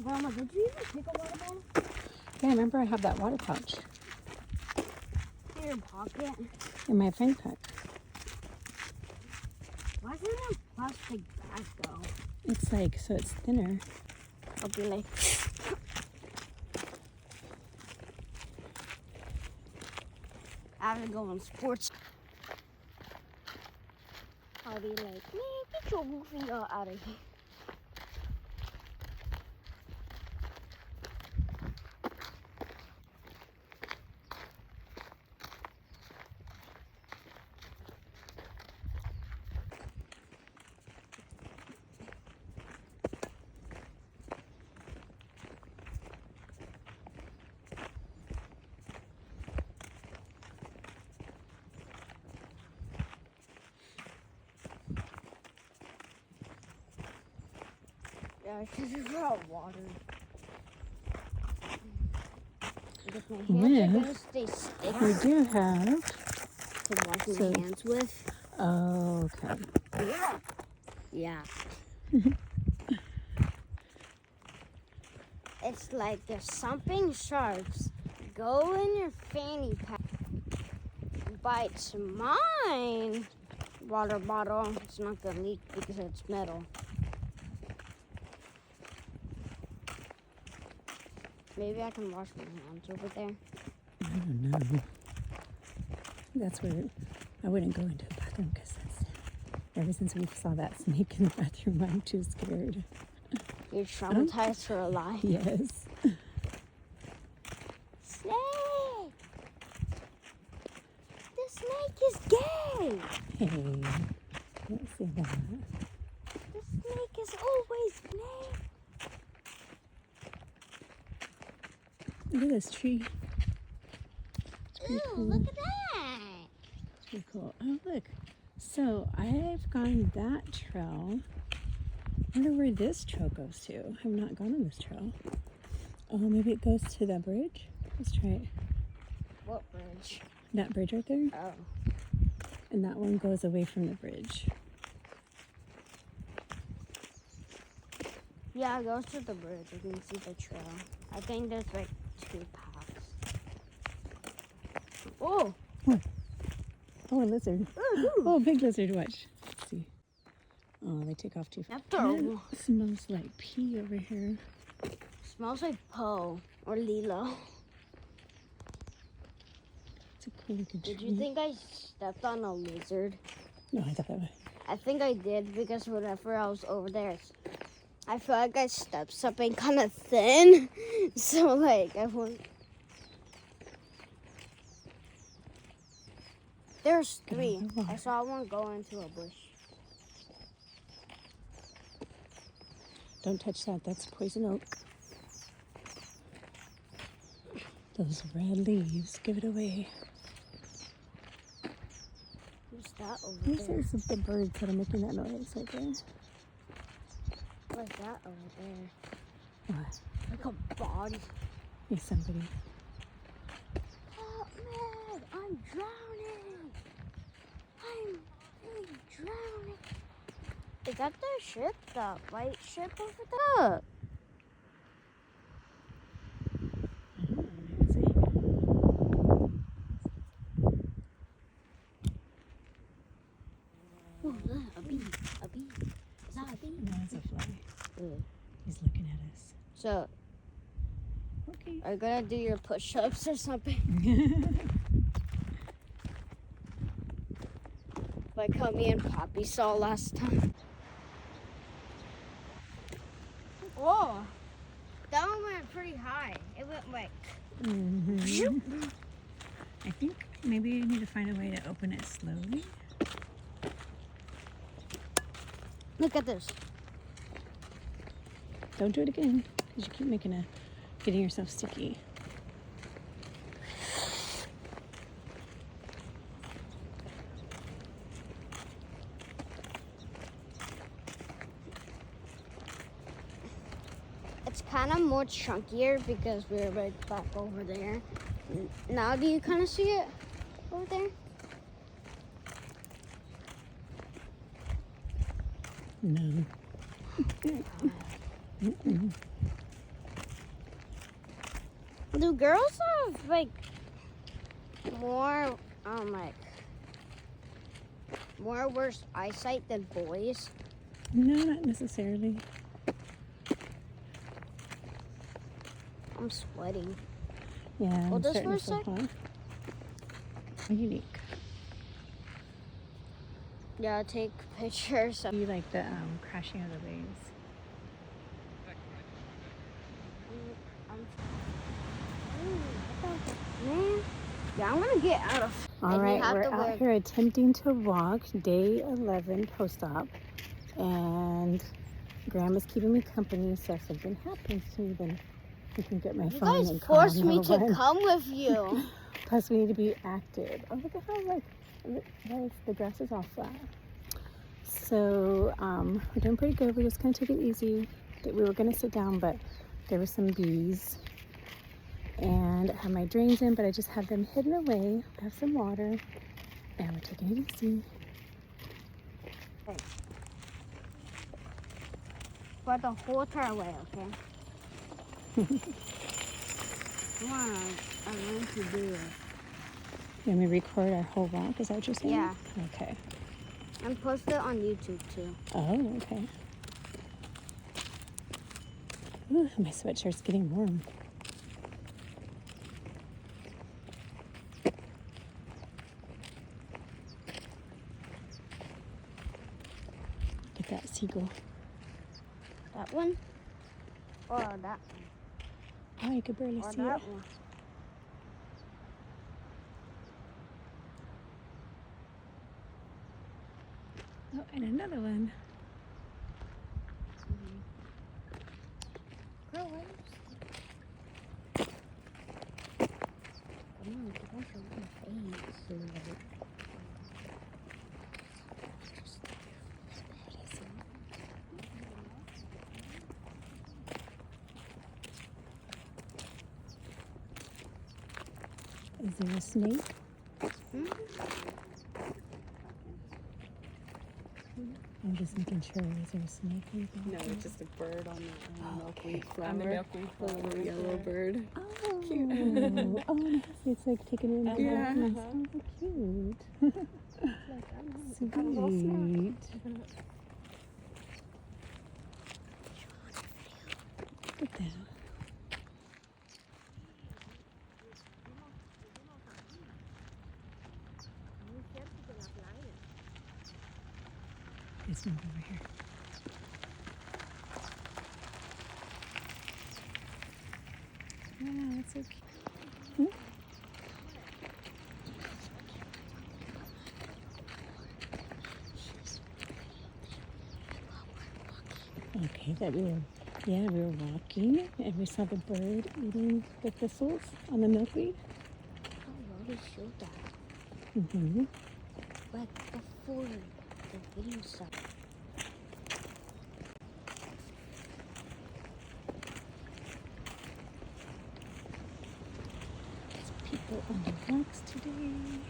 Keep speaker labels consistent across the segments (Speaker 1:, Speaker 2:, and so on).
Speaker 1: Grandma, did you even take a water bottle?
Speaker 2: Yeah, remember I have that water pouch
Speaker 1: In your pocket?
Speaker 2: in my backpack.
Speaker 1: Why doesn't a plastic bag go?
Speaker 2: It's like, so it's thinner.
Speaker 1: I'll be like... I have to go on sports. I'll be like, man, get your goofy out of here. Yeah, because it's not water. Because my hands are going to stay sticky
Speaker 2: We do have.
Speaker 1: to wash my hands with.
Speaker 2: Oh, okay.
Speaker 1: Yeah. It's like there's something sharks go in your fanny pack, bites mine water bottle. It's not gonna leak because it's metal. Maybe I can wash my hands over there.
Speaker 2: I don't know. That's weird. I wouldn't go into a bathroom because ever since we saw that snake in the bathroom, I'm too scared.
Speaker 1: You're traumatized for a life.
Speaker 2: Yes.
Speaker 1: Snake! The snake is gay!
Speaker 2: Hey, don't say that.
Speaker 1: The snake is always gay.
Speaker 2: Look at this tree. It's pretty
Speaker 1: Ew,
Speaker 2: cool.
Speaker 1: look at that!
Speaker 2: It's pretty cool. Oh, look. So I've gone that trail. I wonder where this trail goes to. I've not gone on this trail. Oh, maybe it goes to that bridge. Let's try it.
Speaker 1: What bridge?
Speaker 2: That bridge right there.
Speaker 1: Oh.
Speaker 2: And that one goes away from the bridge.
Speaker 1: Yeah, it goes to the bridge. You can see the trail. I think there's like 2 paths. Oh!
Speaker 2: What? Oh, a lizard. Oh, big lizard. Watch. Let's see. Oh, they take off too fast. It smells like pee over here.
Speaker 1: Smells like Poe or Lilo.
Speaker 2: It's a cool looking tree.
Speaker 1: Did you think I stepped on a lizard?
Speaker 2: No, I thought that way.
Speaker 1: I think I did because whenever I was over there, I feel like I stepped something kind of thin. So like I went. There's 3. I saw one go into a bush.
Speaker 2: Don't touch that. That's poison oak. Those red leaves. Give it away.
Speaker 1: Who's that over there?
Speaker 2: This is the birds that are making that noise right there.
Speaker 1: What's that over there?
Speaker 2: What?
Speaker 1: Like a body.
Speaker 2: Hey, somebody.
Speaker 1: Help me! I'm drowning! I'm really drowning! Is that the ship? The white ship over there? Oh, look, a bee. A bee. Is that a bee?
Speaker 2: No, it's a fly.
Speaker 1: Ugh.
Speaker 2: He's looking at us.
Speaker 1: So,
Speaker 2: Okay.
Speaker 1: are you gonna do your push-ups or something? Like how me and Poppy saw last time. Whoa! That one went pretty high. It went like...
Speaker 2: I think maybe you need to find a way to open it slowly.
Speaker 1: Look at this.
Speaker 2: Don't do it again, because you keep getting yourself sticky.
Speaker 1: It's kind of more chunkier because we're right back over there. Now do you kind of see it over there?
Speaker 2: No.
Speaker 1: Do girls have like more more worse eyesight than boys?
Speaker 2: No, not necessarily.
Speaker 1: I'm sweating.
Speaker 2: Yeah,
Speaker 1: Hold
Speaker 2: I'm
Speaker 1: this for
Speaker 2: starting
Speaker 1: a
Speaker 2: to feel
Speaker 1: sec.
Speaker 2: hot. Unique.
Speaker 1: Yeah, take pictures.
Speaker 2: Do you like the crashing of the waves?
Speaker 1: Man, yeah, I'm gonna get out of.
Speaker 2: All
Speaker 1: And you
Speaker 2: right,
Speaker 1: have
Speaker 2: we're
Speaker 1: to
Speaker 2: out
Speaker 1: wear-
Speaker 2: here attempting to walk day 11 post-op, and Grandma's keeping me company, so if something happens to me, then we can get my
Speaker 1: You
Speaker 2: phone
Speaker 1: guys
Speaker 2: and call
Speaker 1: forced me to
Speaker 2: 911.
Speaker 1: come with you.
Speaker 2: Plus, we need to be active. Oh, look at how the grass is all flat. So we're doing pretty good. We're just gonna take it easy. We were gonna sit down, but there were some bees, and I have my drains in, but I just have them hidden away. I have some water, and we're taking it easy.
Speaker 1: For the whole entire way, okay? Come on, I want to do it.
Speaker 2: You want me to record our whole walk? Is that what you're saying?
Speaker 1: Yeah.
Speaker 2: Okay.
Speaker 1: And post it on YouTube too.
Speaker 2: Oh, okay. Ooh, my sweatshirt's getting warm. Look at that seagull.
Speaker 1: That one? Or that one?
Speaker 2: Oh, you could barely
Speaker 1: Or
Speaker 2: see
Speaker 1: that
Speaker 2: it.
Speaker 1: one?
Speaker 2: Oh, and another one.
Speaker 1: Girl, why come on, get off your face.
Speaker 2: Is there a snake? I'm just making sure. Is there a snake?
Speaker 3: No, it's just a bird on the milkweed flower.
Speaker 4: On the milkweed
Speaker 3: The
Speaker 4: flower.
Speaker 3: little yellow bird.
Speaker 2: Oh,
Speaker 3: Cute.
Speaker 2: Oh, nice. It's like taking it in the
Speaker 3: Yeah.
Speaker 2: nice. Oh, so cute. Sweet. Look at that. There's one over here. Wow, that's so cute. Okay, we were walking and we saw the bird eating the thistles on the milkweed.
Speaker 1: I already showed that.
Speaker 2: Mm-hmm.
Speaker 1: Like before the video started.
Speaker 2: There's people on the walks today.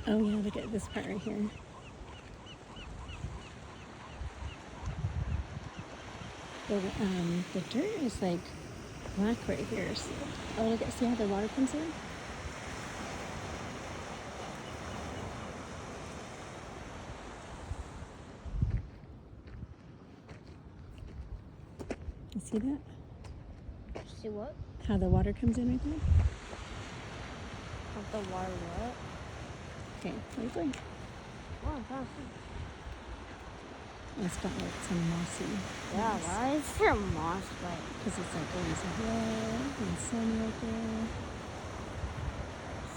Speaker 2: Oh yeah, look at this part right here. The dirt is like black right here. So, oh, look at, see how the water comes in? You see that?
Speaker 1: See what?
Speaker 2: How the water comes in right there?
Speaker 1: Of the water what?
Speaker 2: Okay, where are you going?
Speaker 1: Oh, I can't see.
Speaker 2: It's got like some mossy.
Speaker 1: Yeah, why is there moss like?
Speaker 2: Because it's like always wet and sun right there.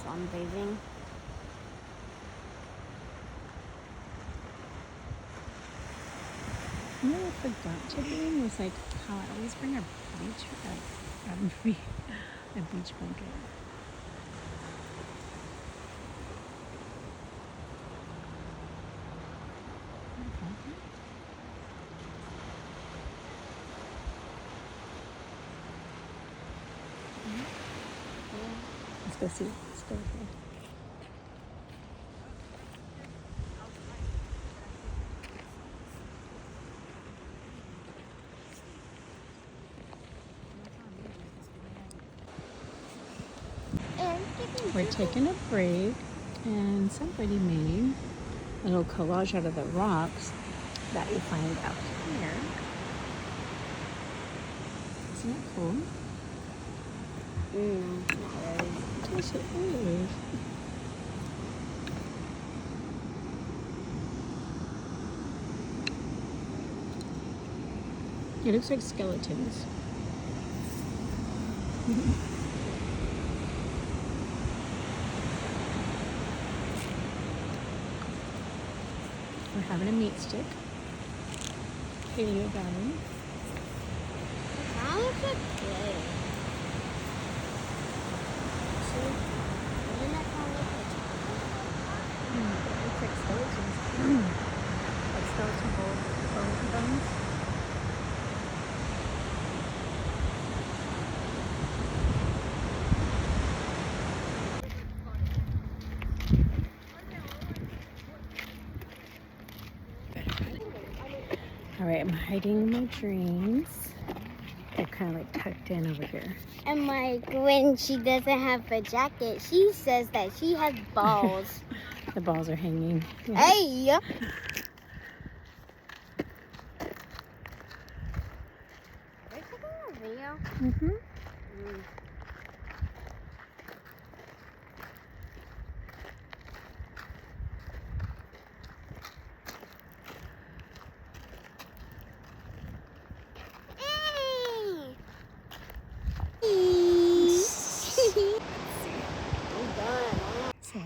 Speaker 1: Sunbathing?
Speaker 2: You know what I forgot to bring was like how I always bring a beach, a beach blanket. go see. Let's go here. We're taking a break, and somebody made a little collage out of the rocks that you find out here. Isn't that cool?
Speaker 1: Not really.
Speaker 2: Yes, it is. It looks like skeletons. We're having a meat stick. Paleo diet.
Speaker 1: How is it play? See? Doesn't that kind of look like
Speaker 2: Looks like skeletons. Like skeleton bones. All right, I'm hiding my dreams. They're kind of like tucked in over here.
Speaker 1: And when she doesn't have a jacket, she says that she has balls.
Speaker 2: The balls are hanging. Yeah.
Speaker 1: Hey!
Speaker 2: Are
Speaker 1: they taking a video?
Speaker 2: Mm-hmm. So